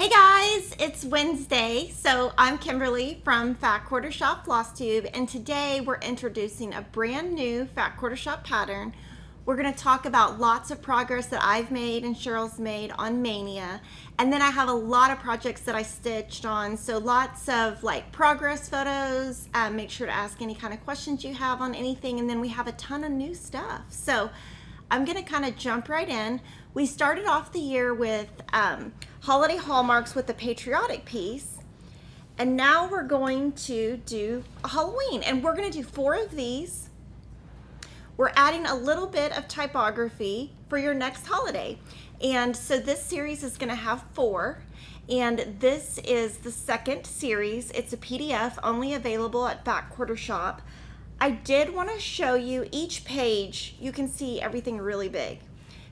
Hey guys, it's Wednesday, so I'm Kimberly from Fat Quarter Shop FlossTube, and today we're introducing a brand new Fat Quarter Shop pattern. We're going to talk about lots of progress that I've made and Cheryl's made on May-nia, and then I have a lot of projects that I stitched on, so lots of like progress photos. Make sure to ask any kind of questions you have on anything, and then we have a ton of new stuff. So I'm going to kind of jump right in. We started off the year with holiday hallmarks with the patriotic piece, and now we're going to do a Halloween, and we're going to do 4 of these. We're adding a little bit of typography for your next holiday, and so this series is going to have 4, and this is the second series. It's a PDF only available at Fat Quarter Shop. I did want to show you each page. You can see everything really big.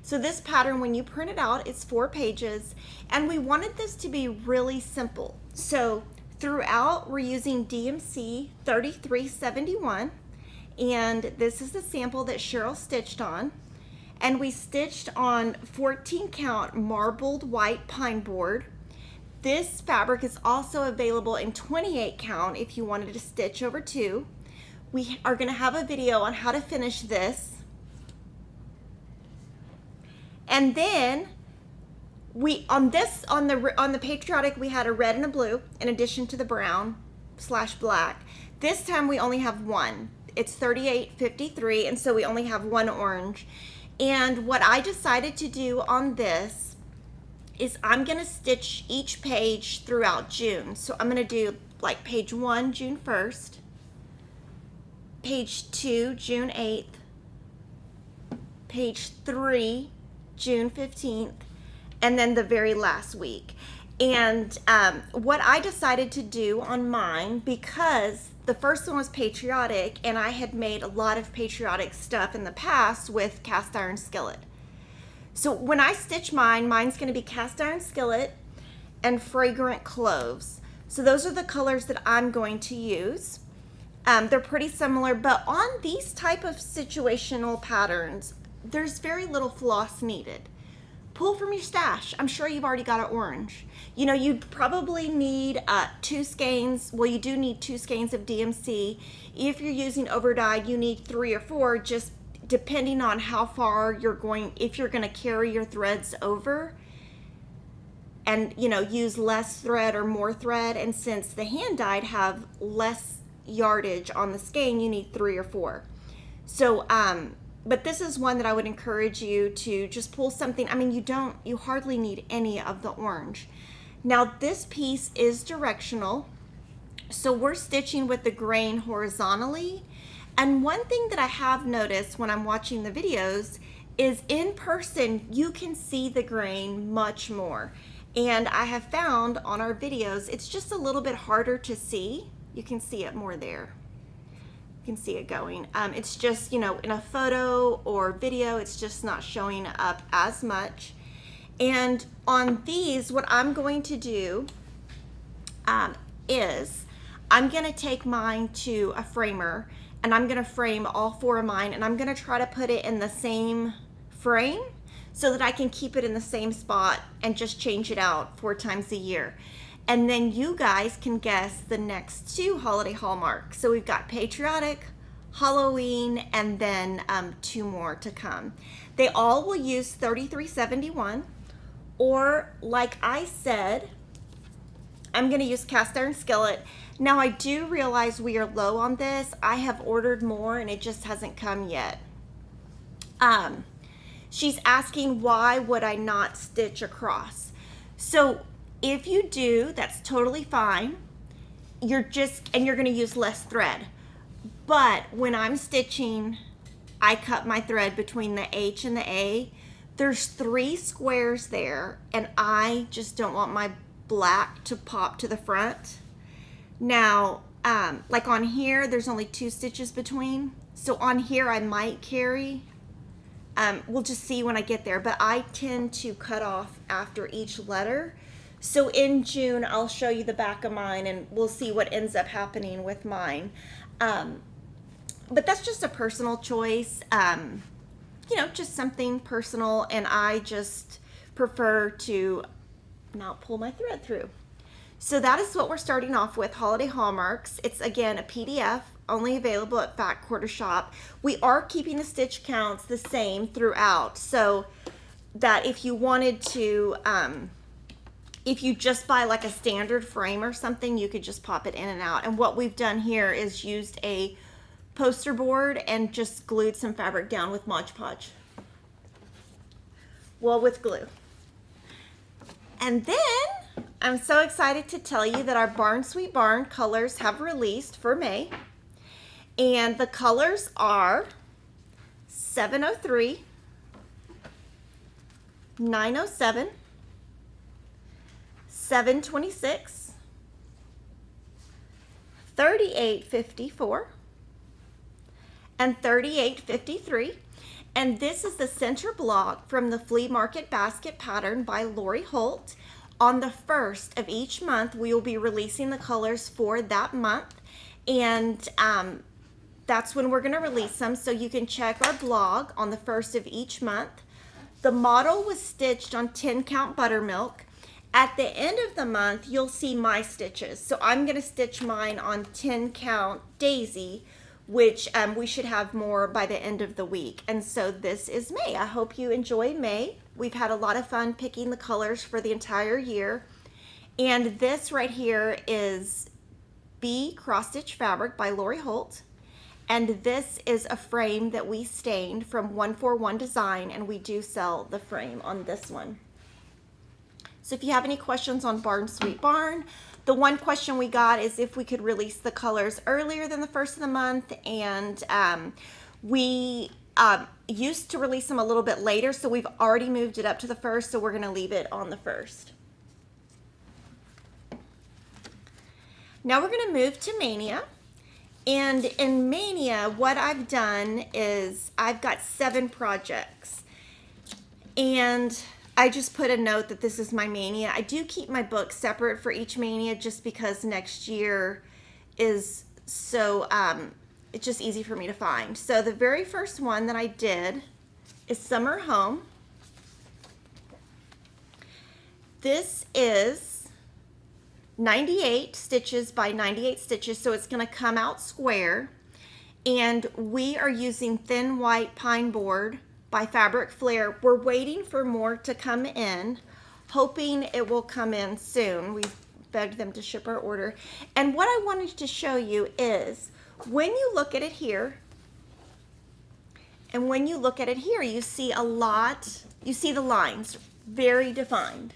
So this pattern, when you print it out, it's 4 pages, and we wanted this to be really simple. So throughout, we're using DMC 3371, and this is the sample that Cheryl stitched on. And we stitched on 14 count marbled white pine board. This fabric is also available in 28 count if you wanted to stitch over 2. We are going to have a video on how to finish this. And then we on the patriotic, we had a red and a blue in addition to the brown / black. This time we only have 1. It's 3853, and so we only have 1 orange. And what I decided to do on this is I'm going to stitch each page throughout June. So I'm going to do like page 1 June 1st, page 2 June 8th, page 3 June 15th, and then the very last week. And what I decided to do on mine, because the first one was patriotic, and I had made a lot of patriotic stuff in the past with cast iron skillet. So when I stitch mine, mine's going to be cast iron skillet and fragrant cloves. So those are the colors that I'm going to use. They're pretty similar, but on these type of situational patterns, there's very little floss needed. Pull from your stash. I'm sure you've already got an orange. You know, you'd probably need 2 skeins. Well, you do need 2 skeins of DMC. If you're using overdyed, you need 3 or 4, just depending on how far you're going, if you're going to carry your threads over and, you know, use less thread or more thread. And since the hand dyed have less yardage on the skein, you need 3 or 4. So, but this is one that I would encourage you to just pull something. I mean, you hardly need any of the orange. Now this piece is directional, so we're stitching with the grain horizontally. And one thing that I have noticed when I'm watching the videos is in person, you can see the grain much more. And I have found on our videos, it's just a little bit harder to see. You can see it more there. Can see it going. It's just, you know, in a photo or video, it's just not showing up as much. And on these, what I'm going to do is I'm going to take mine to a framer, and I'm going to frame all 4 of mine, and I'm going to try to put it in the same frame so that I can keep it in the same spot and just change it out 4 times a year. And then you guys can guess the next 2 holiday hallmarks. So we've got patriotic, Halloween, and then 2 more to come. They all will use 3371, or like I said, I'm going to use cast iron skillet. Now I do realize we are low on this. I have ordered more and it just hasn't come yet. She's asking why would I not stitch across. So if you do, that's totally fine. You're going to use less thread. But when I'm stitching, I cut my thread between the H and the A. There's 3 squares there, and I just don't want my black to pop to the front. Now, like on here, there's only 2 stitches between. So on here, I might carry. We'll just see when I get there, but I tend to cut off after each letter. So in June, I'll show you the back of mine, and we'll see what ends up happening with mine. But that's just a personal choice. You know, just something personal, and I just prefer to not pull my thread through. So that is what we're starting off with, Holiday Hallmarks. It's again a PDF, only available at Fat Quarter Shop. We are keeping the stitch counts the same throughout, so that if you wanted to, if you just buy like a standard frame or something, you could just pop it in and out. And what we've done here is used a poster board and just glued some fabric down with Mod Podge. Well, with glue. And then I'm so excited to tell you that our Barn Sweet Barn colors have released for May. And the colors are 703, 907, 726, 3854, and 3853. And this is the center block from the Flea Market Basket Pattern by Lori Holt. On the first of each month, we will be releasing the colors for that month. And that's when we're going to release them. So you can check our blog on the first of each month. The model was stitched on 10 count buttermilk. At the end of the month, you'll see my stitches. So I'm going to stitch mine on 10 count daisy, which we should have more by the end of the week. And so this is May. I hope you enjoy May. We've had a lot of fun picking the colors for the entire year. And this right here is Bee Cross Stitch Fabric by Lori Holt. And this is a frame that we stained from 141 Design, and we do sell the frame on this one. So if you have any questions on Barn Sweet Barn, the one question we got is if we could release the colors earlier than the first of the month, and we used to release them a little bit later, so we've already moved it up to the first, so we're going to leave it on the first. Now we're going to move to May-nia. And in May-nia, what I've done is I've got 7 projects. And I just put a note that this is my May-nia. I do keep my book separate for each May-nia just because next year is so, it's just easy for me to find. So the very first one that I did is Summer Home. This is 98 stitches by 98 stitches, so it's going to come out square. And we are using thin white pine board by Fabric Flair. We're waiting for more to come in, hoping it will come in soon. We've begged them to ship our order. And what I wanted to show you is when you look at it here, and when you look at it here, you see a lot, you see the lines very defined.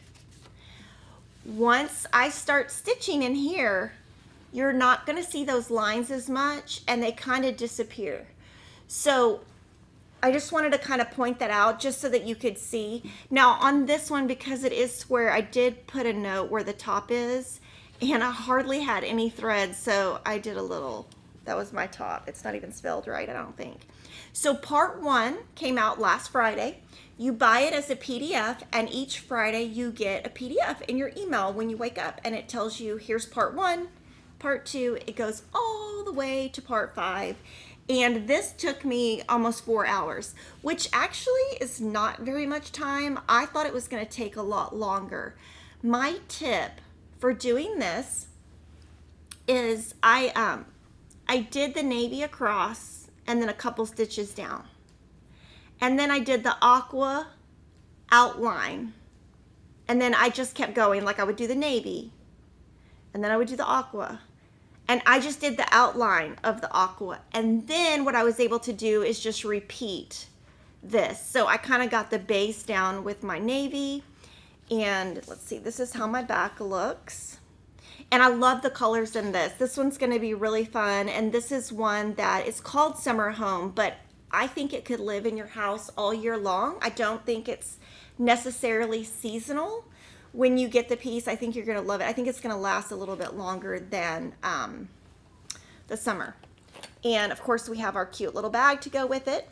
Once I start stitching in here, you're not going to see those lines as much, and they kind of disappear. So I just wanted to kind of point that out just so that you could see. Now on this one, because it is square, I did put a note where the top is, and I hardly had any thread, so I did a little, that was my top. It's not even spelled right, I don't think. So part 1 came out last Friday. You buy it as a PDF, and each Friday you get a PDF in your email when you wake up, and it tells you here's part 1, part 2, it goes all the way to part 5. And this took me almost 4 hours, which actually is not very much time. I thought it was going to take a lot longer. My tip for doing this is I did the navy across and then a couple stitches down. And then I did the aqua outline. And then I just kept going, like I would do the navy. And then I would do the aqua. And I just did the outline of the aqua. And then what I was able to do is just repeat this. So I kind of got the base down with my navy. And let's see, this is how my back looks. And I love the colors in this. This one's going to be really fun. And this is one that is called Summer Home, but I think it could live in your house all year long. I don't think it's necessarily seasonal. When you get the piece, I think you're going to love it. I think it's going to last a little bit longer than the summer. And of course, we have our cute little bag to go with it.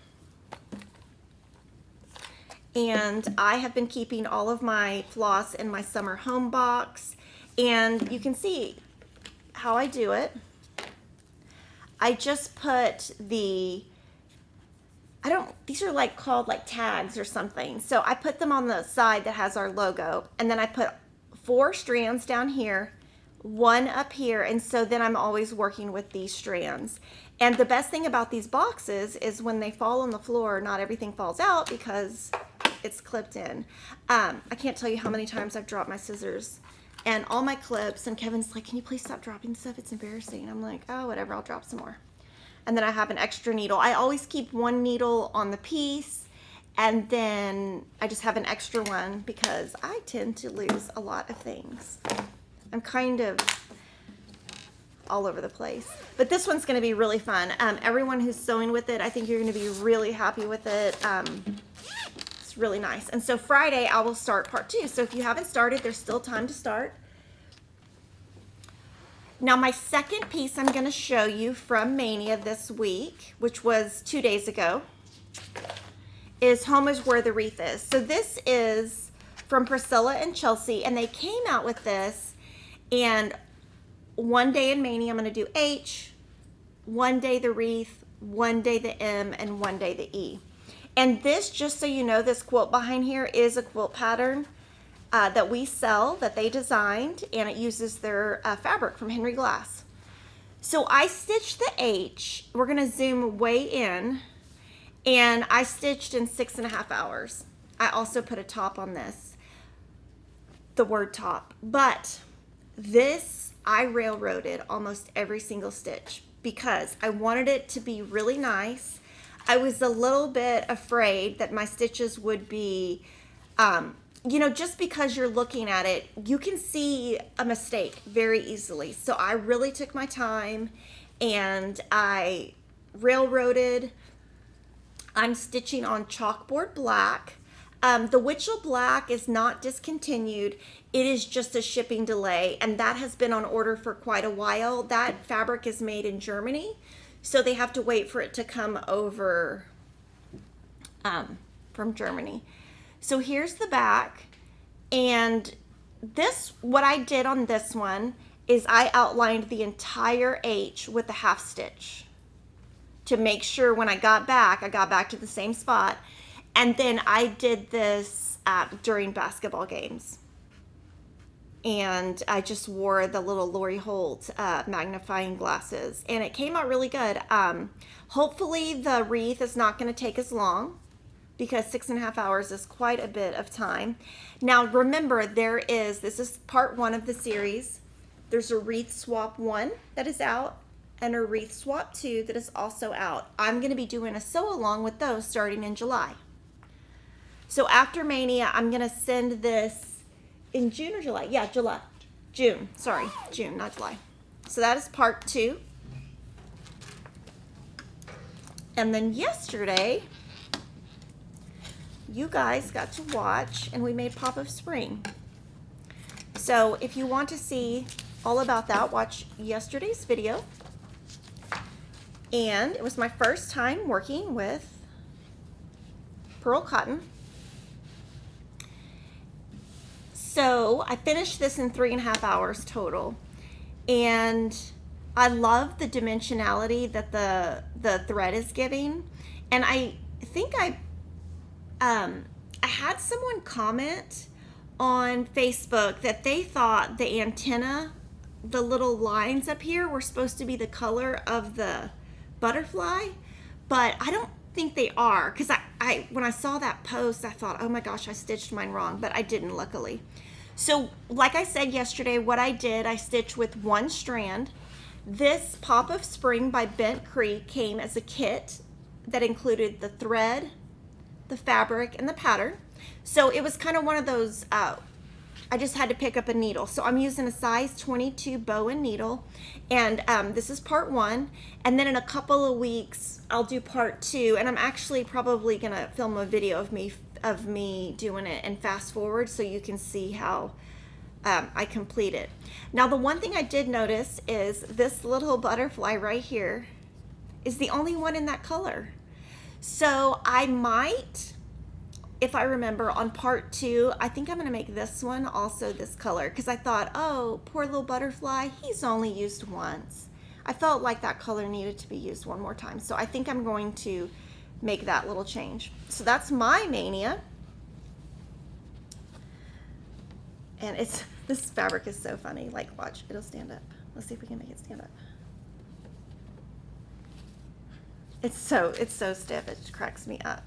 And I have been keeping all of my floss in my Summer Home box. And you can see how I do it. I just put the, these are like called like tags or something. So I put them on the side that has our logo, and then I put 4 strands down here, 1 up here, and so then I'm always working with these strands. And the best thing about these boxes is when they fall on the floor, not everything falls out because it's clipped in. I can't tell you how many times I've dropped my scissors and all my clips, and Kevin's like, can you please stop dropping stuff? It's embarrassing. I'm like, oh, whatever, I'll drop some more. And then I have an extra needle. I always keep 1 needle on the piece, and then I just have an extra one because I tend to lose a lot of things. I'm kind of all over the place. But this one's going to be really fun. Everyone who's sewing with it, I think you're going to be really happy with it. It's really nice. And so Friday, I will start part 2. So if you haven't started, there's still time to start. Now, my second piece I'm going to show you from May-nia this week, which was 2 days ago, is Home is Where the Wreath Is. So this is from Priscilla and Chelsea, and they came out with this, and one day in May-nia I'm going to do H, one day the wreath, one day the M, and one day the E. And this, just so you know, this quilt behind here is a quilt pattern that we sell, that they designed, and it uses their fabric from Henry Glass. So I stitched the H. We're going to zoom way in, and I stitched in 6.5 hours. I also put a top on this, the word top, but this I railroaded almost every single stitch because I wanted it to be really nice. I was a little bit afraid that my stitches would be, you know, just because you're looking at it, you can see a mistake very easily. So I really took my time and I railroaded. I'm stitching on chalkboard black. The Witchell black is not discontinued. It is just a shipping delay, and that has been on order for quite a while. That fabric is made in Germany, so they have to wait for it to come over from Germany. So here's the back, and this, what I did on this one is I outlined the entire H with a half stitch to make sure when I got back to the same spot. And then I did this during basketball games. And I just wore the little Lori Holt magnifying glasses. And it came out really good. Hopefully the wreath is not going to take as long because 6.5 hours is quite a bit of time. Now remember, this is part 1 of the series. There's a wreath swap 1 that is out and a wreath swap 2 that is also out. I'm going to be doing a sew along with those starting in July. So after May-nia, I'm going to send this in June or July? Yeah, June, not July. So that is part 2. And then yesterday, you guys got to watch, and we made Pop of Spring. So if you want to see all about that, watch yesterday's video. And it was my first time working with pearl cotton. So I finished this in 3.5 hours total, and I love the dimensionality that the thread is giving. And I think I had someone comment on Facebook that they thought the antenna, the little lines up here, were supposed to be the color of the butterfly, but I don't think they are, because I when I saw that post, I thought, oh my gosh, I stitched mine wrong, but I didn't, luckily. So like I said yesterday, what I did, I stitched with 1 strand. This Pop of Spring by Bent Creek came as a kit that included the thread, the fabric, and the pattern. So it was kind of one of those, I just had to pick up a needle. So I'm using a size 22 bowen needle, and this is part 1. And then in a couple of weeks, I'll do part 2, and I'm actually probably gonna film a video of me doing it and fast forward so you can see how I complete it. Now the one thing I did notice is this little butterfly right here is the only one in that color. So I might, if I remember, on part 2, I think I'm gonna make this one also this color, because I thought, oh, poor little butterfly, he's only used once. I felt like that color needed to be used one more time. So I think I'm going to make that little change. So that's my May-nia. And This fabric is so funny. Like, watch, it'll stand up. Let's see if we can make it stand up. It's so stiff. It cracks me up.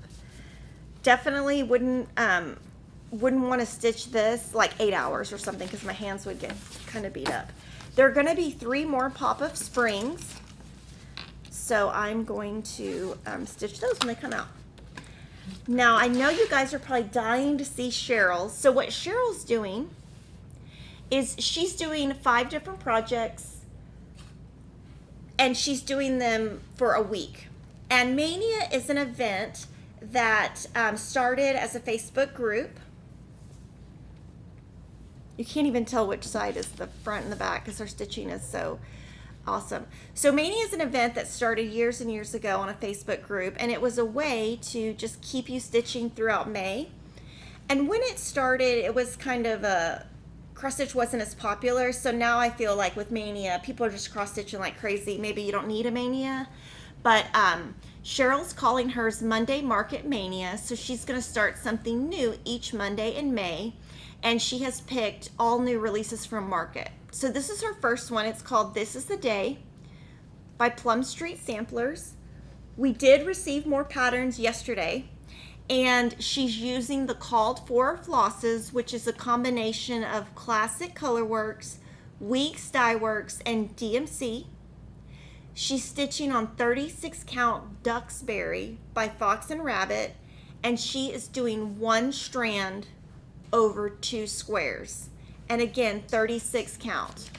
Definitely wouldn't want to stitch this like 8 hours or something because my hands would get kind of beat up. There are going to be 3 more pop-up springs, so I'm going to stitch those when they come out. Now, I know you guys are probably dying to see Cheryl's. So what Cheryl's doing is she's doing 5 different projects, and she's doing them for a week. And May-nia is an event that started as a Facebook group. You can't even tell which side is the front and the back because her stitching is so awesome. So May-nia is an event that started years and years ago on a Facebook group, and it was a way to just keep you stitching throughout May. And when it started, it was kind of a cross stitch wasn't as popular. So now I feel like with May-nia, people are just cross stitching like crazy. Maybe you don't need a May-nia, but Cheryl's calling hers Monday Market May-nia. So she's going to start something new each Monday in May, and she has picked all new releases from Market. So this is her first one. It's called This Is the Day by Plum Street Samplers. We did receive more patterns yesterday, and she's using the called for flosses, which is a combination of classic colorworks, Weeks dye works, and DMC. She's stitching on 36 count Duxbury by Fox and Rabbit, and she is doing 1 strand over 2 squares. And again, 36 count.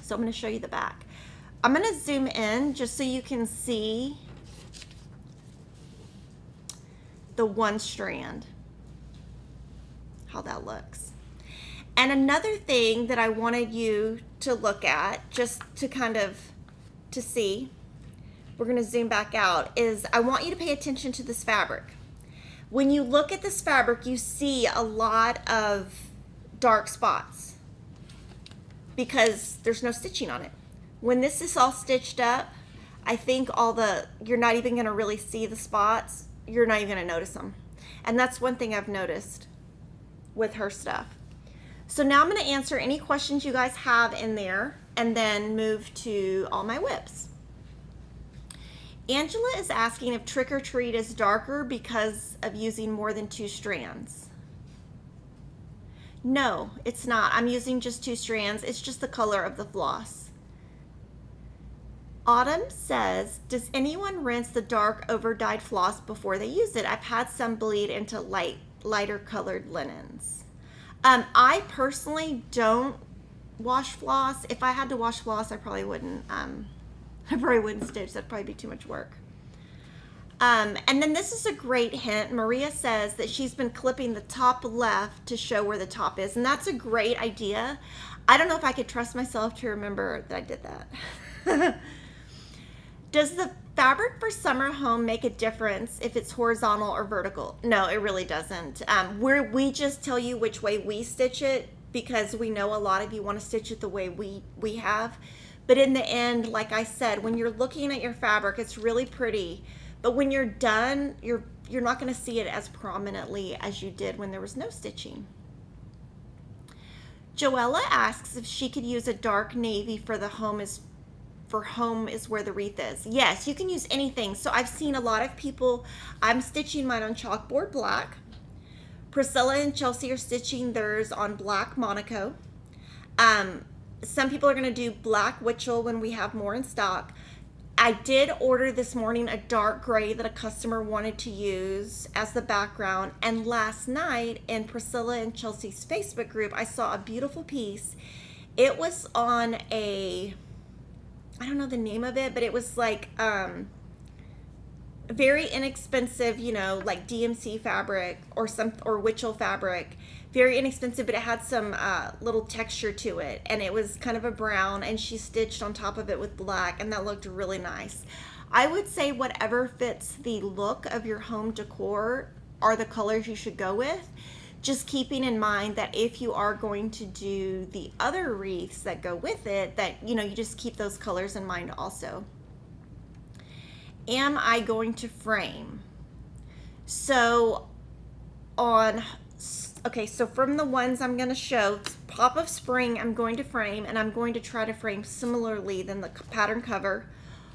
So I'm going to show you the back. I'm going to zoom in just so you can see the 1 strand, how that looks. And another thing that I wanted you to look at, just to kind of to see, we're going to zoom back out, is I want you to pay attention to this fabric. When you look at this fabric, you see a lot of dark spots because there's no stitching on it. When this is all stitched up, I think you're not even going to really see the spots. You're not even going to notice them. And that's one thing I've noticed with her stuff. So now I'm going to answer any questions you guys have in there and then move to all my WIPs. Angela is asking if Trick or Treat is darker because of using more than 2 strands. No, it's not. I'm using just 2 strands. It's just the color of the floss. Autumn says, does anyone rinse the dark over-dyed floss before they use it? I've had some bleed into lighter colored linens. I personally don't wash floss. If I had to wash floss, I probably wouldn't. I probably wouldn't stitch. That'd probably be too much work. And then this is a great hint. Maria says that she's been clipping the top left to show where the top is, and that's a great idea. I don't know if I could trust myself to remember that I did that. Does the fabric for summer home make a difference if it's horizontal or vertical? No, it really doesn't. We just tell you which way we stitch it because we know a lot of you want to stitch it the way we have. But in the end, like I said, when you're looking at your fabric, it's really pretty. But when you're done, you're not going to see it as prominently as you did when there was no stitching. Joella asks if she could use a dark navy for the home is where the wreath is. Yes, you can use anything. So I've seen a lot of people, I'm stitching mine on chalkboard black. Priscilla and Chelsea are stitching theirs on black Monaco. Some people are going to do black Witchell when we have more in stock. I did order this morning a dark gray that a customer wanted to use as the background. And last night in Priscilla and Chelsea's Facebook group, I saw a beautiful piece. It was on I don't know the name of it, but it was like very inexpensive, like DMC fabric or Witchell fabric. Very inexpensive, but it had some little texture to it, and it was kind of a brown, and she stitched on top of it with black, and that looked really nice. I would say whatever fits the look of your home decor are the colors you should go with, just keeping in mind that if you are going to do the other wreaths that go with it, that you just keep those colors in mind also. Am I going to frame? So on Okay, so from the ones I'm going to show, Pop of Spring I'm going to frame, and I'm going to try to frame similarly than the pattern cover.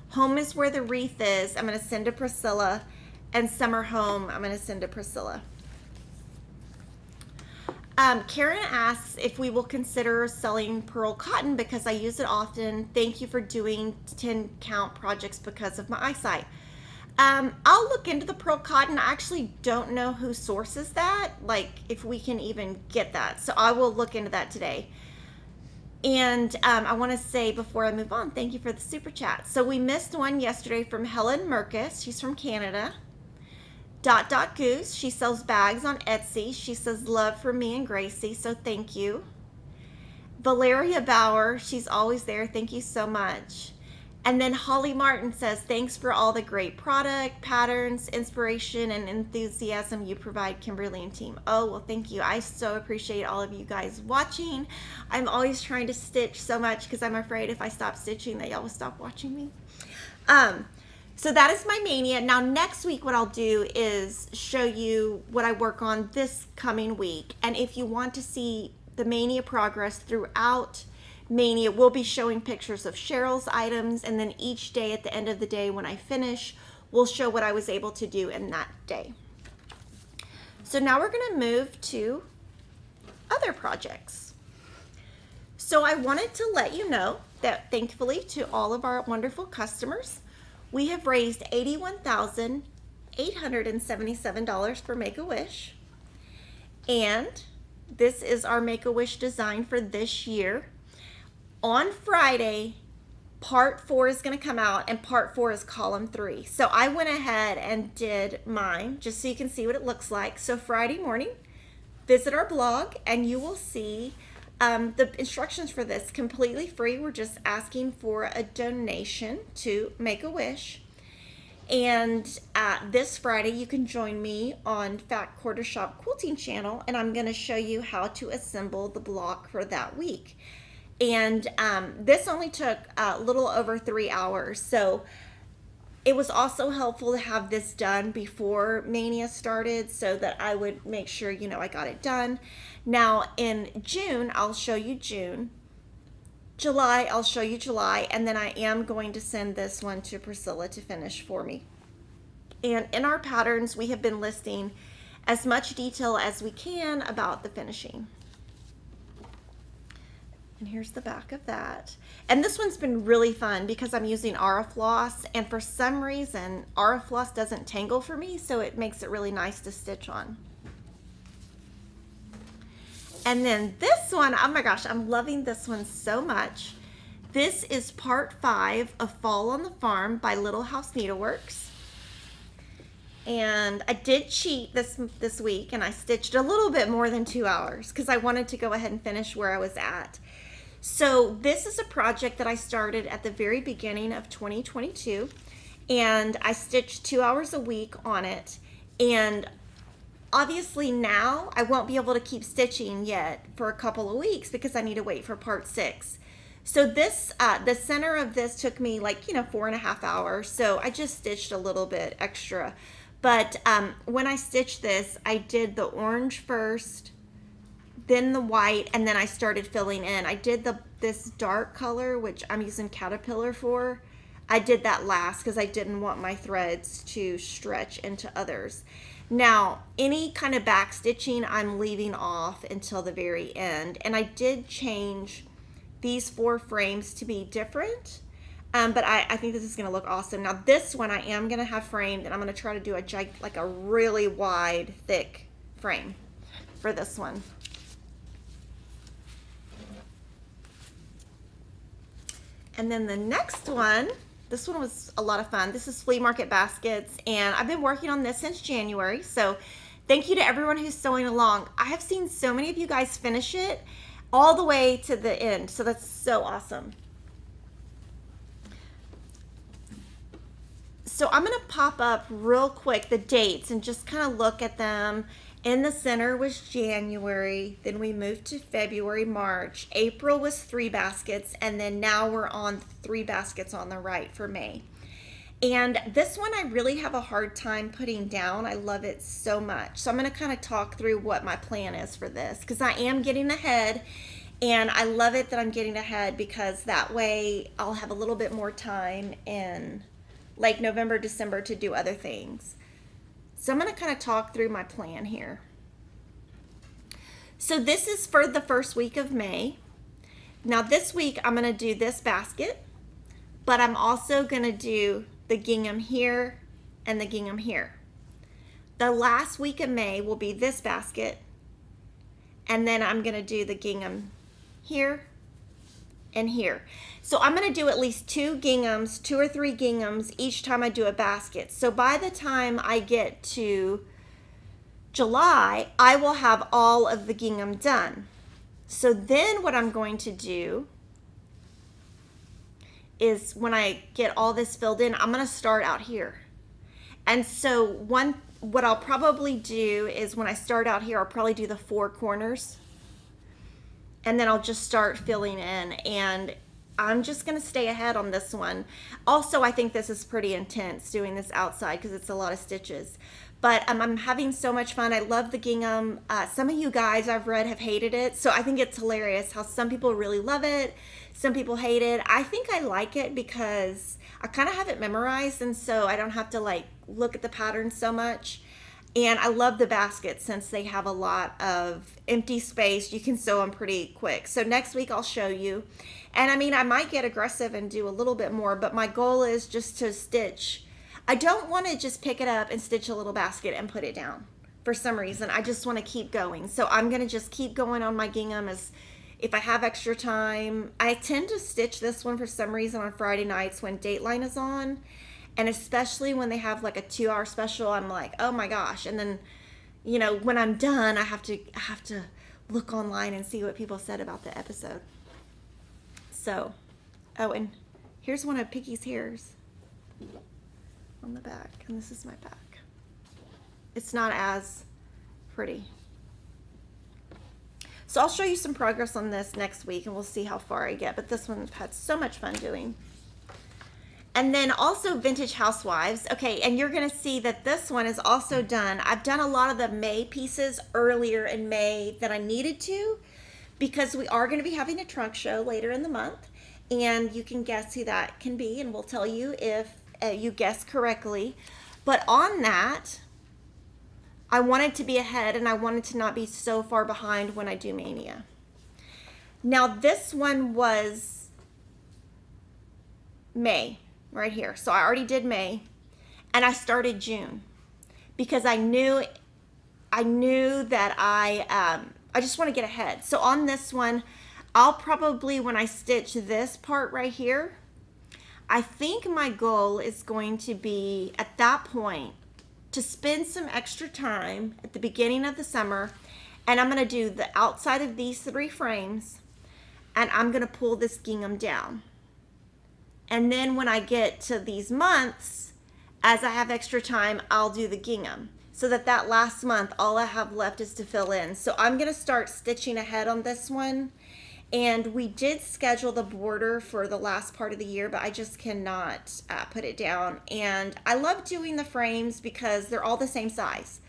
Home is Where the Wreath Is, I'm going to send to Priscilla, and Summer Home I'm going to send to Priscilla. Karen asks if we will consider selling pearl cotton because I use it often. Thank you for doing 10 count projects because of my eyesight. I'll look into the pearl cotton. I actually don't know who sources that, like if we can even get that. So I will look into that today. And I want to say before I move on, thank you for the super chat. So we missed one yesterday from Helen Merkus. She's from Canada. Goose, she sells bags on Etsy. She says love for me and Gracie, so thank you. Valeria Bauer, she's always there. Thank you so much. And then Holly Martin says, thanks for all the great product, patterns, inspiration, and enthusiasm you provide, Kimberly and team. Oh, well, thank you. I so appreciate all of you guys watching. I'm always trying to stitch so much because I'm afraid if I stop stitching, that y'all will stop watching me. So that is my mania. Now next week what I'll do is show you what I work on this coming week. And if you want to see the mania progress throughout mania, we'll be showing pictures of Cheryl's items, and then each day at the end of the day when I finish, we'll show what I was able to do in that day. So now we're going to move to other projects. So I wanted to let you know that thankfully to all of our wonderful customers, we have raised $81,877 for Make-A-Wish. And this is our Make-A-Wish design for this year. On Friday, part 4 is going to come out, and part 4 is column 3. So I went ahead and did mine just so you can see what it looks like. So Friday morning, visit our blog and you will see the instructions for this completely free. We're just asking for a donation to Make-A-Wish. And this Friday, you can join me on Fat Quarter Shop Quilting channel, and I'm going to show you how to assemble the block for that week. And this only took a little over 3 hours. So it was also helpful to have this done before Mania started so that I would make sure, you know, I got it done. Now in June, I'll show you June. July, I'll show you July. And then I am going to send this one to Priscilla to finish for me. And in our patterns, we have been listing as much detail as we can about the finishing. And here's the back of that. And this one's been really fun because I'm using Aura Floss, and for some reason Aura Floss doesn't tangle for me, so it makes it really nice to stitch on. And then this one, oh my gosh, I'm loving this one so much. This is part 5 of Fall on the Farm by Little House Needleworks. And I did cheat this week, and I stitched a little bit more than 2 hours because I wanted to go ahead and finish where I was at. So this is a project that I started at the very beginning of 2022, and I stitched 2 hours a week on it. And obviously now I won't be able to keep stitching yet for a couple of weeks because I need to wait for part 6. So this, the center of this took me like, 4.5 hours. So I just stitched a little bit extra. But when I stitched this, I did the orange first, then the white, and then I started filling in. I did this dark color, which I'm using Caterpillar for. I did that last because I didn't want my threads to stretch into others. Now, any kind of back stitching I'm leaving off until the very end. And I did change these 4 frames to be different. But I think this is going to look awesome. Now, this one I am going to have framed, and I'm going to try to do like a really wide, thick frame for this one. And then the next one, this one was a lot of fun. This is Flea Market Baskets, and I've been working on this since January. So thank you to everyone who's sewing along. I have seen so many of you guys finish it all the way to the end. So that's so awesome. So I'm going to pop up real quick the dates and just kind of look at them. In the center was January, then we moved to February, March. April was 3 baskets, and then now we're on 3 baskets on the right for May. And this one I really have a hard time putting down. I love it so much. So I'm going to kind of talk through what my plan is for this, because I am getting ahead, and I love it that I'm getting ahead because that way I'll have a little bit more time in like November, December to do other things. So I'm going to kind of talk through my plan here. So this is for the first week of May. Now this week I'm going to do this basket, but I'm also going to do the gingham here and the gingham here. The last week of May will be this basket, and then I'm going to do the gingham here and here. So I'm going to do at least 2 ginghams, 2 or 3 ginghams each time I do a basket. So by the time I get to July, I will have all of the gingham done. So then what I'm going to do is when I get all this filled in, I'm going to start out here. And so what I'll probably do is when I start out here, I'll probably do the 4 corners. And then I'll just start filling in, and I'm just going to stay ahead on this one. Also, I think this is pretty intense doing this outside because it's a lot of stitches. But I'm having so much fun. I love the gingham. Some of you guys I've read have hated it, so I think it's hilarious how some people really love it, some people hate it. I think I like it because I kind of have it memorized, and so I don't have to like look at the pattern so much. And I love the baskets since they have a lot of empty space. You can sew them pretty quick. So next week I'll show you. And I mean, I might get aggressive and do a little bit more, but my goal is just to stitch. I don't want to just pick it up and stitch a little basket and put it down. For some reason, I just want to keep going. So I'm going to just keep going on my gingham as if I have extra time. I tend to stitch this one for some reason on Friday nights when Dateline is on. And especially when they have like a 2-hour special, I'm like, oh my gosh. And then, you know, when I'm done, I have to look online and see what people said about the episode. So, oh, and here's one of Piggy's hairs on the back, and this is my back. It's not as pretty. So I'll show you some progress on this next week, and we'll see how far I get. But this one I've had so much fun doing. And then also Vintage Housewives. Okay, and you're going to see that this one is also done. I've done a lot of the May pieces earlier in May than I needed to because we are going to be having a trunk show later in the month. And you can guess who that can be, and we'll tell you if you guess correctly. But on that, I wanted to be ahead, and I wanted to not be so far behind when I do Mania. Now this one was May. Right here. So I already did May, and I started June because I knew that I just want to get ahead. So on this one, I'll probably, when I stitch this part right here, I think my goal is going to be at that point to spend some extra time at the beginning of the summer, and I'm going to do the outside of these 3 frames, and I'm going to pull this gingham down. And then when I get to these months, as I have extra time, I'll do the gingham. So that last month, all I have left is to fill in. So I'm going to start stitching ahead on this one. And we did schedule the border for the last part of the year, but I just cannot put it down. And I love doing the frames because they're all the same size.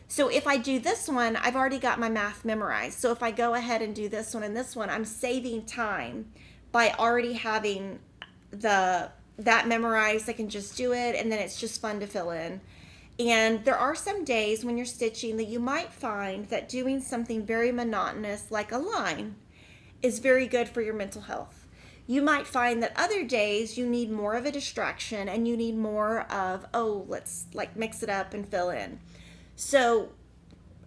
So if I do this one, I've already got my math memorized. So if I go ahead and do this one and this one, I'm saving time by already having that memorized. I can just do it, and then it's just fun to fill in. And there are some days when you're stitching that you might find that doing something very monotonous like a line is very good for your mental health. You might find that other days you need more of a distraction and you need more of, oh, let's like mix it up and fill in. So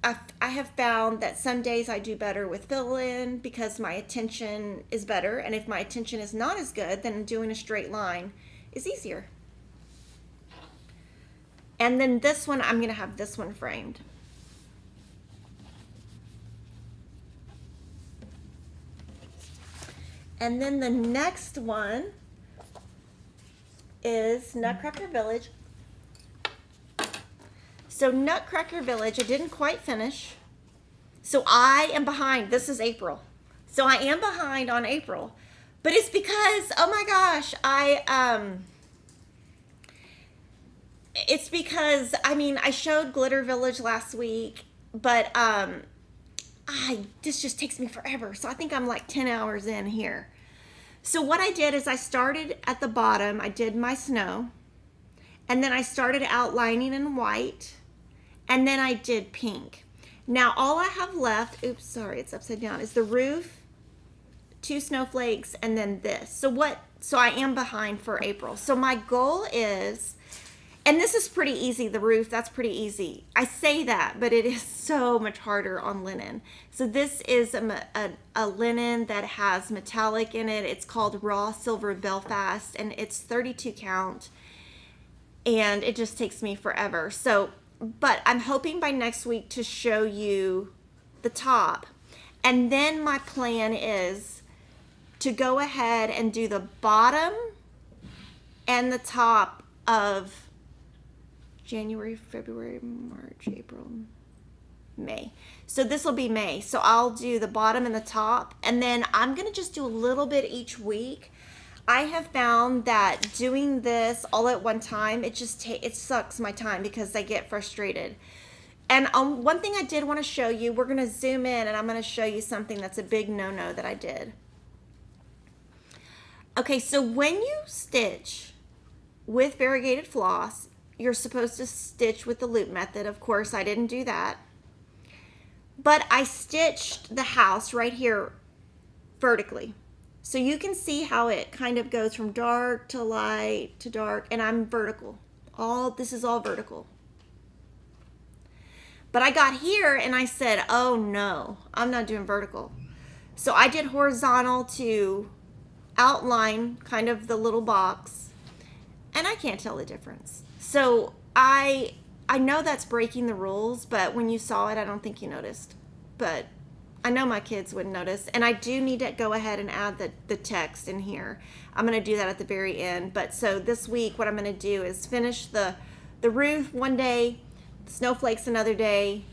I have found that some days I do better with fill in because my attention is better, and if my attention is not as good, then doing a straight line is easier. And then this one, I'm going to have this one framed. And then the next one is Nutcracker Village. So Nutcracker Village, I didn't quite finish. So I am behind. This is April. So I am behind on April. But it's because, oh my gosh, It's because, I mean, I showed Glitter Village last week, but this just takes me forever. So I think I'm like 10 hours in here. So what I did is I started at the bottom. I did my snow, and then I started outlining in white, and then I did pink. Now all I have left, oops, sorry, it's upside down, is the roof, 2 snowflakes, and then this. So I am behind for April. So my goal is, and this is pretty easy, the roof, that's pretty easy. I say that, but it is so much harder on linen. So this is a linen that has metallic in it. It's called Raw Silver Belfast, and it's 32 count, and it just takes me forever. So, but I'm hoping by next week to show you the top. And then my plan is to go ahead and do the bottom and the top of January, February, March, April, May. So this will be May. So I'll do the bottom and the top, and then I'm going to just do a little bit each week. I have found that doing this all at one time, it sucks my time because I get frustrated. And one thing I did want to show you, we're going to zoom in and I'm going to show you something that's a big no-no that I did. Okay, so when you stitch with variegated floss, you're supposed to stitch with the loop method. Of course, I didn't do that. But I stitched the house right here vertically. So you can see how it kind of goes from dark to light to dark, and I'm vertical. This is all vertical. But I got here and I said, oh no, I'm not doing vertical. So I did horizontal to outline kind of the little box, and I can't tell the difference. So I know that's breaking the rules, but when you saw it, I don't think you noticed. But I know my kids wouldn't notice, and I do need to go ahead and add the text in here. I'm going to do that at the very end. But so this week, what I'm going to do is finish the roof one day, the snowflakes another day,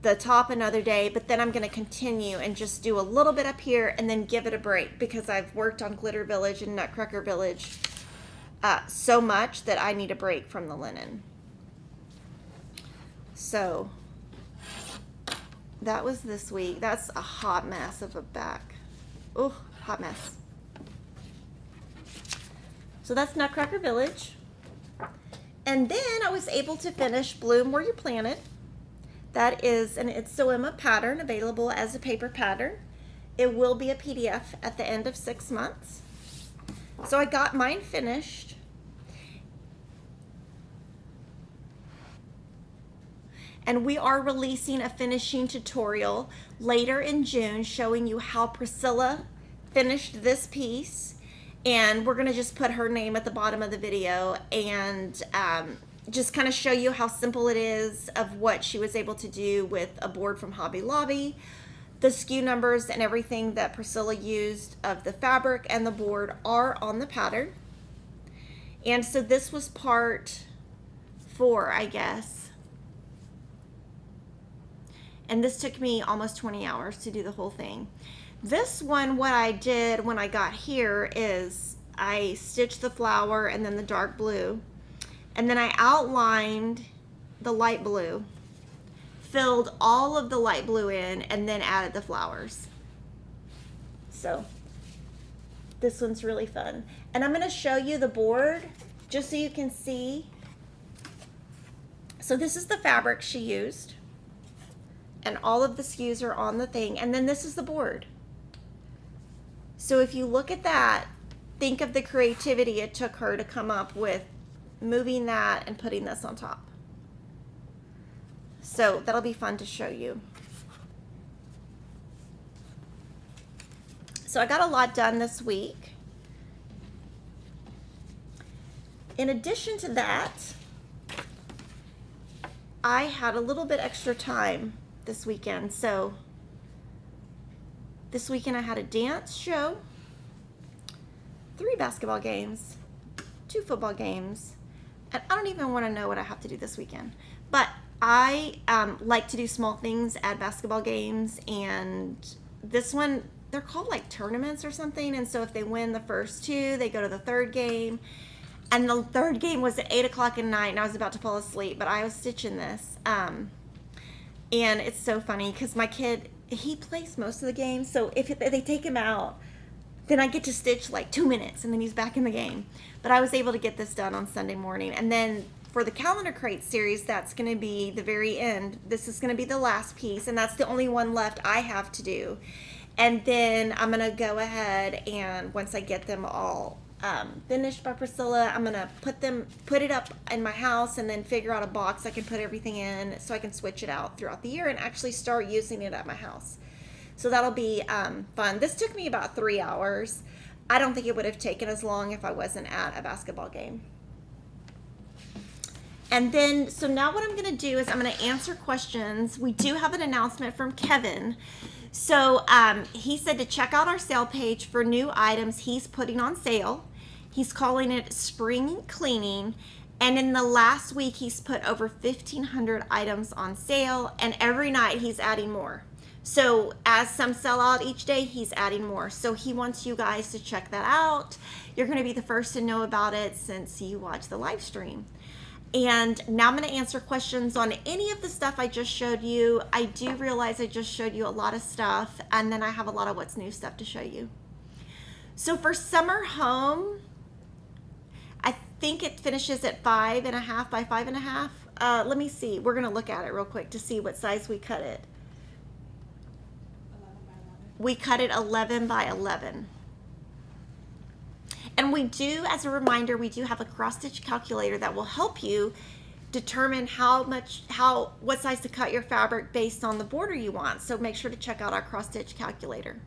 the top another day, but then I'm going to continue and just do a little bit up here and then give it a break, because I've worked on Glitter Village and Nutcracker Village so much that I need a break from the linen. So that was this week. That's a hot mess of a back. Oh, hot mess. So that's Nutcracker Village. And then I was able to finish Bloom Where You Planted. That is an It's So Emma pattern, available as a paper pattern. It will be a PDF at the end of 6 months. So I got mine finished. And we are releasing a finishing tutorial later in June showing you how Priscilla finished this piece. And we're going to just put her name at the bottom of the video and just kind of show you how simple it is of what she was able to do with a board from Hobby Lobby, the SKU numbers and everything that Priscilla used of the fabric and the board are on the pattern. And so this was part 4, I guess. And this took me almost 20 hours to do the whole thing. This one, what I did when I got here is I stitched the flower and then the dark blue, and then I outlined the light blue, filled all of the light blue in, and then added the flowers. So this one's really fun. And I'm going to show you the board just so you can see. So this is the fabric she used, and all of the SKUs are on the thing, and then this is the board. So if you look at that, think of the creativity it took her to come up with moving that and putting this on top. So that'll be fun to show you. So I got a lot done this week. In addition to that, I had a little bit extra time this weekend. So this weekend I had a dance show, 3 basketball games, 2 football games, and I don't even want to know what I have to do this weekend. But I like to do small things at basketball games, and this one, they're called like tournaments or something, and so if they win the first 2, they go to the 3rd game. And the third game was at 8 o'clock at night, and I was about to fall asleep, but I was stitching this. And it's so funny because my kid, he plays most of the games, so if they take him out, then I get to stitch like 2 minutes, and then he's back in the game. But I was able to get this done on Sunday morning. And then for the Calendar Crate series, that's going to be the very end. This is going to be the last piece, and that's the only one left I have to do. And then I'm going to go ahead and once I get them all finished by Priscilla, I'm going to put it up in my house and then figure out a box I can put everything in so I can switch it out throughout the year and actually start using it at my house. So that'll be fun. This took me about 3 hours. I don't think it would have taken as long if I wasn't at a basketball game. And then, so now what I'm going to do is I'm going to answer questions. We do have an announcement from Kevin. So he said to check out our sale page for new items he's putting on sale. He's calling it Spring Cleaning. And in the last week, he's put over 1,500 items on sale. And every night he's adding more. So as some sell out each day, he's adding more. So he wants you guys to check that out. You're going to be the first to know about it since you watch the live stream. And now I'm going to answer questions on any of the stuff I just showed you. I do realize I just showed you a lot of stuff, and then I have a lot of what's new stuff to show you. So for summer home, I think it finishes at 5.5 by 5.5. Let me see. We're going to look at it real quick to see what size we cut it. 11 by 11. We cut it 11 by 11. And we do, as a reminder, we do have a cross stitch calculator that will help you determine what size to cut your fabric based on the border you want. So make sure to check out our cross stitch calculator.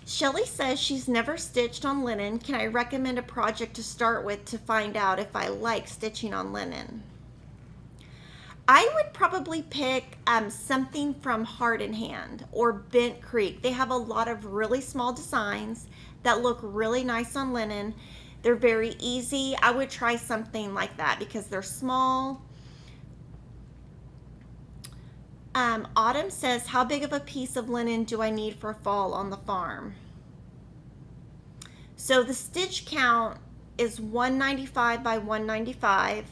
Shelly says she's never stitched on linen. Can I recommend a project to start with to find out if I like stitching on linen? I would probably pick something from Heart in Hand or Bent Creek. They have a lot of really small designs that look really nice on linen. They're very easy. I would try something like that because they're small. Autumn says, how big of a piece of linen do I need for fall on the farm? So the stitch count is 195 by 195.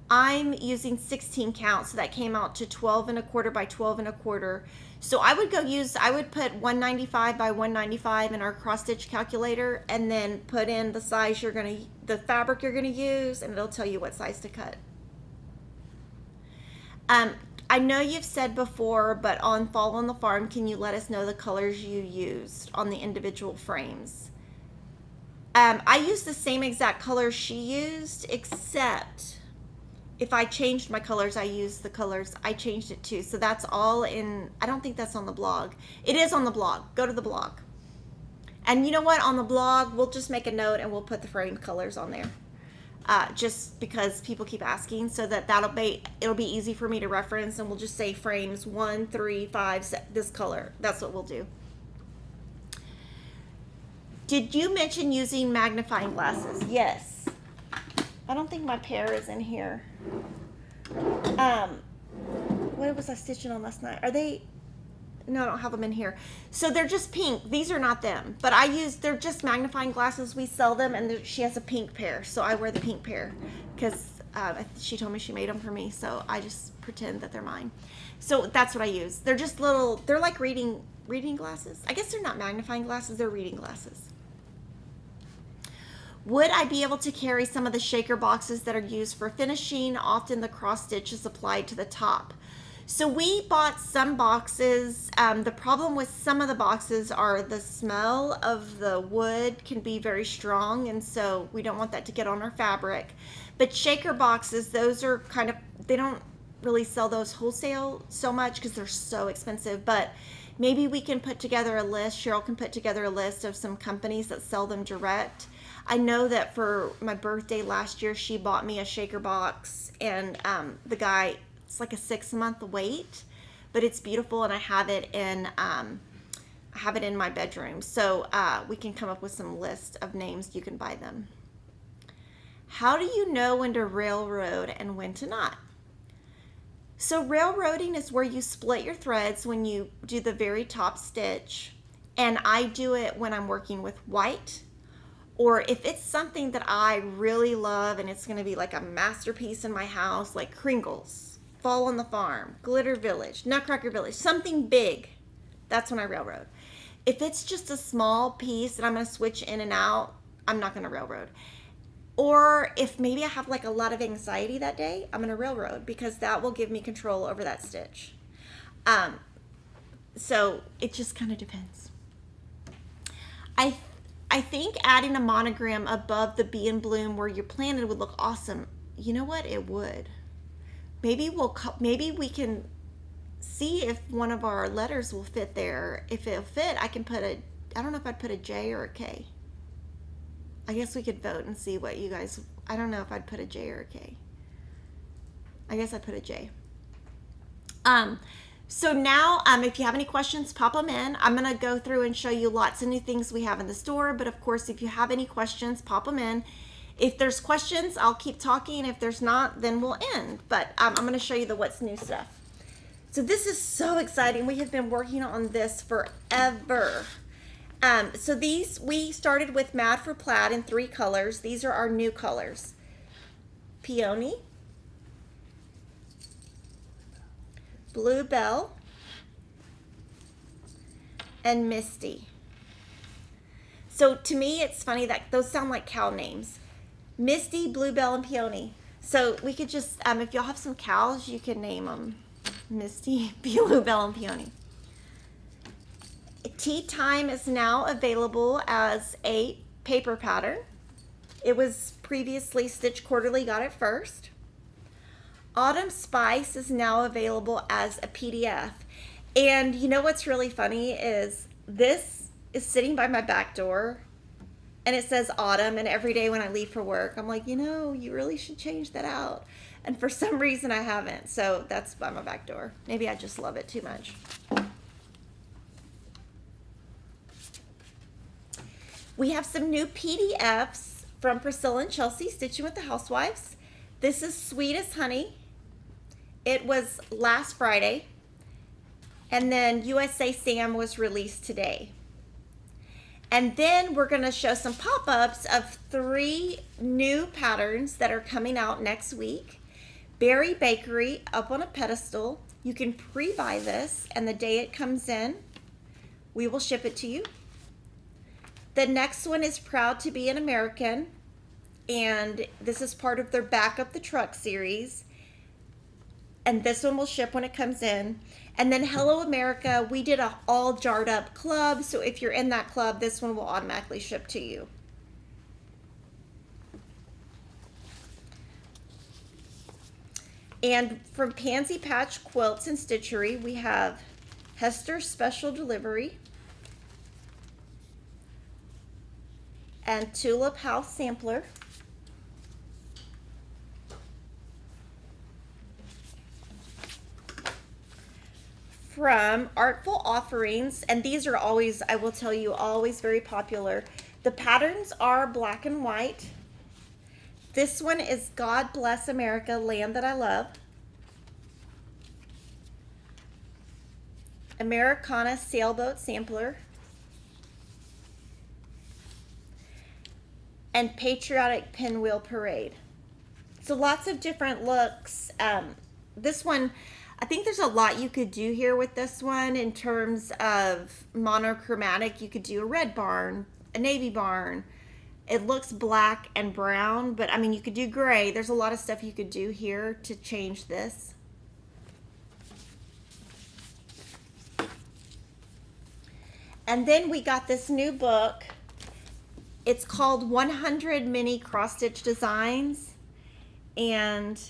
I'm using 16 count, so that came out to 12.25 by 12.25. So I would put 195 by 195 in our cross stitch calculator, and then put in the size the fabric you're gonna use, and it'll tell you what size to cut. I know you've said before, but on Fall on the Farm, can you let us know the colors you used on the individual frames? I used the same exact colors she used, except if I changed my colors, I used the colors. I changed it too. So that's all in, I don't think that's on the blog. It is on the blog. Go to the blog. And you know what? On the blog, we'll just make a note and we'll put the frame colors on there. Just because people keep asking, so that it'll be easy for me to reference, and we'll just say frames 1, 3, 5, this color. That's what we'll do. Did you mention using magnifying glasses? Yes. I don't think my pair is in here. What was I stitching on last night? Are they? No, I don't have them in here. So they're just pink. These are not them, but they're just magnifying glasses. We sell them, and she has a pink pair, so I wear the pink pair because she told me she made them for me, so I just pretend that they're mine. So that's what I use. They're just they're like reading glasses. I guess they're not magnifying glasses, they're reading glasses. Would I be able to carry some of the shaker boxes that are used for finishing? Often the cross stitch is applied to the top. So we bought some boxes. The problem with some of the boxes are the smell of the wood can be very strong, and so we don't want that to get on our fabric. But shaker boxes, those are they don't really sell those wholesale so much because they're so expensive, but maybe we can put together a list. Cheryl can put together a list of some companies that sell them direct. I know that for my birthday last year, she bought me a shaker box, and the guy, it's like a 6-month wait, but it's beautiful, and I have it in my bedroom. So we can come up with some list of names you can buy them. How do you know when to railroad and when to not? So railroading is where you split your threads when you do the very top stitch, and I do it when I'm working with white, or if it's something that I really love and it's going to be like a masterpiece in my house, like Kringles, Fall on the Farm, Glitter Village, Nutcracker Village, something big, that's when I railroad. If it's just a small piece and I'm going to switch in and out, I'm not going to railroad. Or if maybe I have like a lot of anxiety that day, I'm going to railroad, because that will give me control over that stitch. So it just kind of depends. I think adding a monogram above the bee and bloom where you're planted would look awesome. You know what? It would. Maybe we can see if one of our letters will fit there. If it'll fit, I can put I don't know if I'd put a J or a K. I guess we could vote and see what you guys, I don't know if I'd put a J or a K. I guess I'd put a J. So now, if you have any questions, pop them in. I'm going to go through and show you lots of new things we have in the store. But of course, if you have any questions, pop them in. If there's questions, I'll keep talking. If there's not, then we'll end. But I'm going to show you the what's new stuff. So this is so exciting. We have been working on this forever. So these, we started with Mad for Plaid in 3 colors. These are our new colors. Peony, Bluebell, and Misty. So to me, it's funny that those sound like cow names. Misty, Bluebell, and Peony. So we could just, if y'all have some cows, you can name them Misty, Bluebell, and Peony. Tea Time is now available as a paper pattern. It was previously Stitch Quarterly got it first. Autumn Spice is now available as a PDF. And you know what's really funny is this is sitting by my back door and it says autumn, and every day when I leave for work, I'm like, you know, you really should change that out. And for some reason I haven't. So that's by my back door. Maybe I just love it too much. We have some new PDFs from Priscilla and Chelsea, Stitching with the Housewives. This is Sweet as Honey. It was last Friday. And then USA Sam was released today. And then we're going to show some pop-ups of 3 new patterns that are coming out next week. Berry Bakery, Up on a Pedestal. You can pre-buy this, and the day it comes in, we will ship it to you. The next one is Proud to be an American, and this is part of their Back Up the Truck series. And this one will ship when it comes in. And then Hello America, we did a all jarred up club, so if you're in that club, this one will automatically ship to you. And from Pansy Patch Quilts and Stitchery, we have Hester's Special Delivery and Tulip House Sampler. From Artful Offerings, and these are always, I will tell you, always very popular. The patterns are black and white. This one is God Bless America, Land That I Love. Americana Sailboat Sampler. And Patriotic Pinwheel Parade. So lots of different looks. This one, I think there's a lot you could do here with this one in terms of monochromatic. You could do a red barn, a navy barn. It looks black and brown, but I mean, you could do gray. There's a lot of stuff you could do here to change this. And then we got this new book. It's called 100 Mini Cross Stitch Designs, and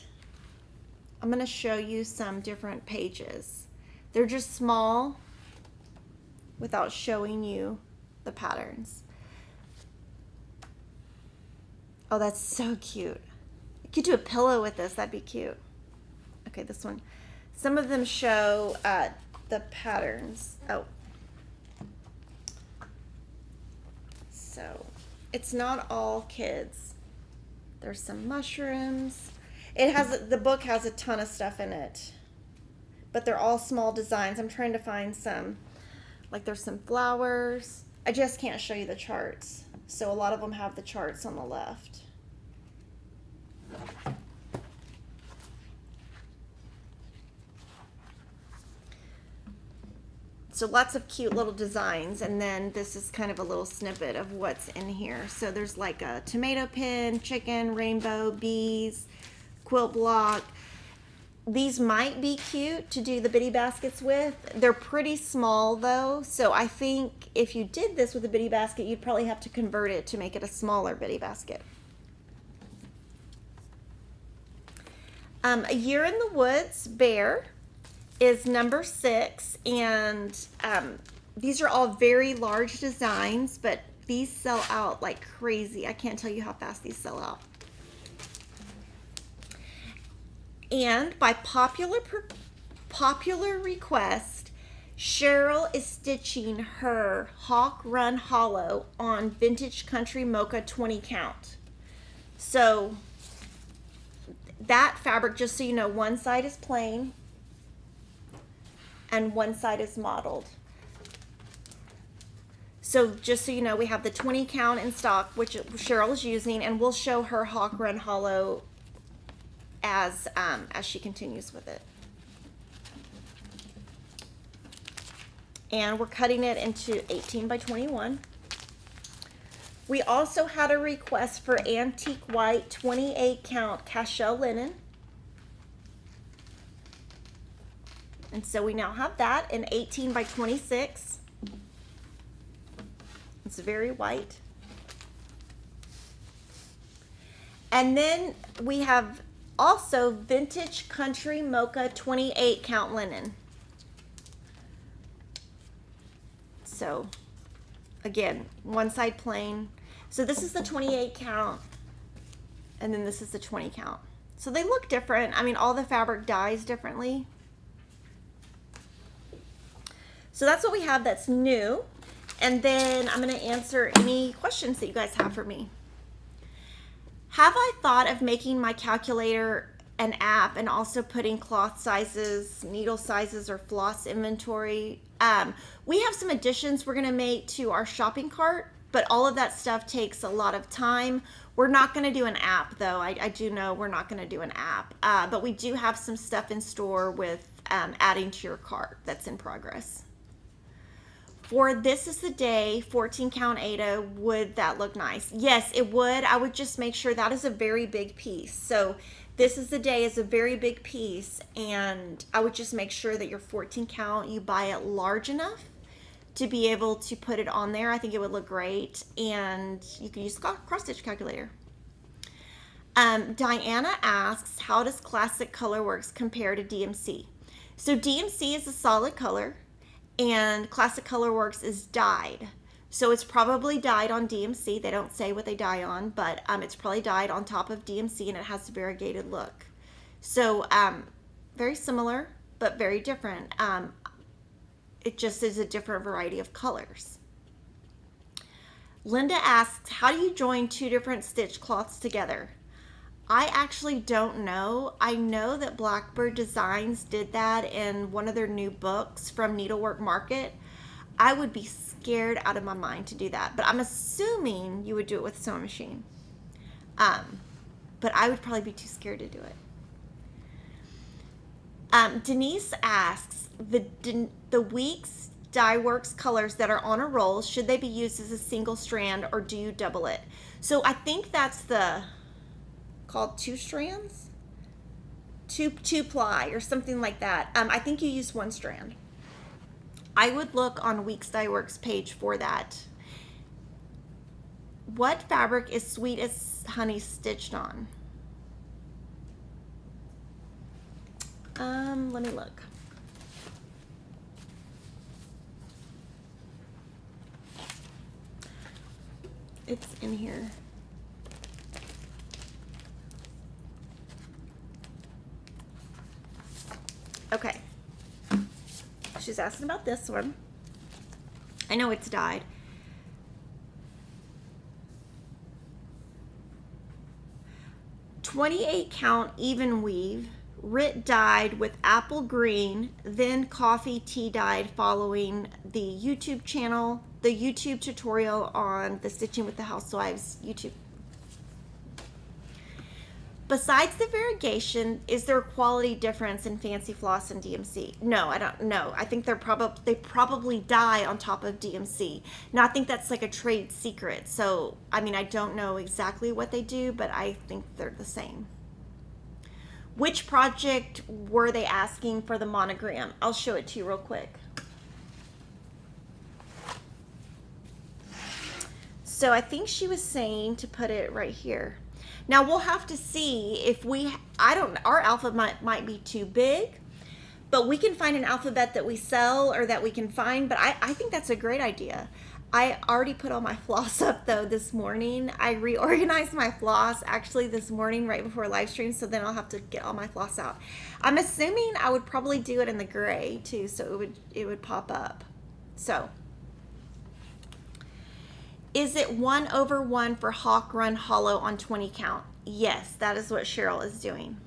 I'm going to show you some different pages. They're just small without showing you the patterns. Oh, that's so cute. You could do a pillow with this. That'd be cute. Okay, this one. Some of them show the patterns. Oh. So it's not all kids. There's some mushrooms. It has, the book has a ton of stuff in it, but they're all small designs. I'm trying to find some, like there's some flowers. I just can't show you the charts. So a lot of them have the charts on the left. So lots of cute little designs, and then this is kind of a little snippet of what's in here. So there's like a tomato pin, chicken, rainbow, bees, quilt block. These might be cute to do the bitty baskets with. They're pretty small though, so I think if you did this with a bitty basket, you'd probably have to convert it to make it a smaller bitty basket. A Year in the Woods Bear is number 6, and these are all very large designs, but these sell out like crazy. I can't tell you how fast these sell out. And by popular request, Cheryl is stitching her Hawk Run Hollow on Vintage Country Mocha 20 count. So that fabric, just so you know, one side is plain and one side is modeled. So just so you know, we have the 20 count in stock, which Cheryl is using, and we'll show her Hawk Run Hollow as she continues with it. And we're cutting it into 18 by 21. We also had a request for antique white 28 count cashel linen. And so we now have that in 18 by 26. It's very white. And then we have also Vintage Country Mocha 28 count linen. So again, one side plain. So this is the 28 count, and then this is the 20 count. So they look different. I mean, all the fabric dyes differently. So that's what we have that's new. And then I'm going to answer any questions that you guys have for me. Have I thought of making my calculator an app and also putting cloth sizes, needle sizes, or floss inventory? We have some additions we're going to make to our shopping cart, but all of that stuff takes a lot of time. We're not going to do an app though. I do know we're not going to do an app, but we do have some stuff in store with adding to your cart that's in progress. For This Is the Day 14 count Aida, would that look nice? Yes, it would. I would just make sure that is a very big piece. So This Is the Day is a very big piece, and I would just make sure that your 14 count, you buy it large enough to be able to put it on there. I think it would look great, and you can use the cross stitch calculator. Diana asks, how does Classic Colorworks compare to DMC? So DMC is a solid color, and Classic Colorworks is dyed. So it's probably dyed on DMC. They don't say what they dye on, but it's probably dyed on top of DMC, and it has a variegated look. So very similar, but very different. It just is a different variety of colors. Linda asks, how do you join two different stitch cloths together? I actually don't know. I know that Blackbird Designs did that in one of their new books from Needlework Market. I would be scared out of my mind to do that, but I'm assuming you would do it with a sewing machine. But I would probably be too scared to do it. Denise asks, the Weeks Dye Works colors that are on a roll, should they be used as a single strand or do you double it? So I think that's called two strands, two ply or something like that. I think you use one strand. I would look on Weeks Dye Works page for that. What fabric is Sweet as Honey stitched on? Let me look. It's in here. Okay. She's asking about this one. I know it's dyed. "28 count even weave Rit dyed with apple green, then coffee tea dyed following the YouTube channel, the YouTube tutorial on the Stitching with the Housewives YouTube. Besides the variegation, is there a quality difference in Fancy Floss and DMC? No, I don't know. I think they probably dye on top of DMC. Now, I think that's like a trade secret. So, I mean, I don't know exactly what they do, but I think they're the same. Which project were they asking for the monogram? I'll show it to you real quick. So I think she was saying to put it right here. Now we'll have to see if our alphabet might be too big, but we can find an alphabet that we sell or that we can find, but I think that's a great idea. I already put all my floss up though this morning. I reorganized my floss actually this morning right before live stream, so then I'll have to get all my floss out. I'm assuming I would probably do it in the gray too, so it would pop up. So, is it 1/1 for Hawk Run Hollow on 20 count? Yes, that is what Cheryl is doing.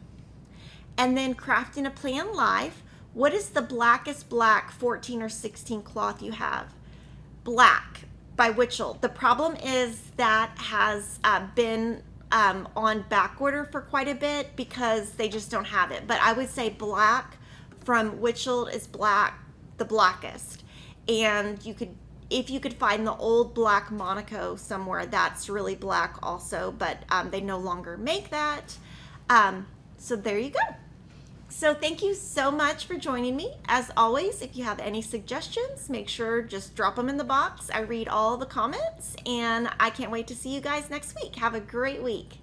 And then Crafting a Plan Live. What is the blackest black 14 or 16 cloth you have? Black by Witchell. The problem is that has been on back order for quite a bit because they just don't have it. But I would say black from Witchell is the blackest. And if you could find the old black Monaco somewhere, that's really black also, but they no longer make that. So there you go. So thank you so much for joining me. As always, if you have any suggestions, make sure just drop them in the box. I read all the comments, and I can't wait to see you guys next week. Have a great week.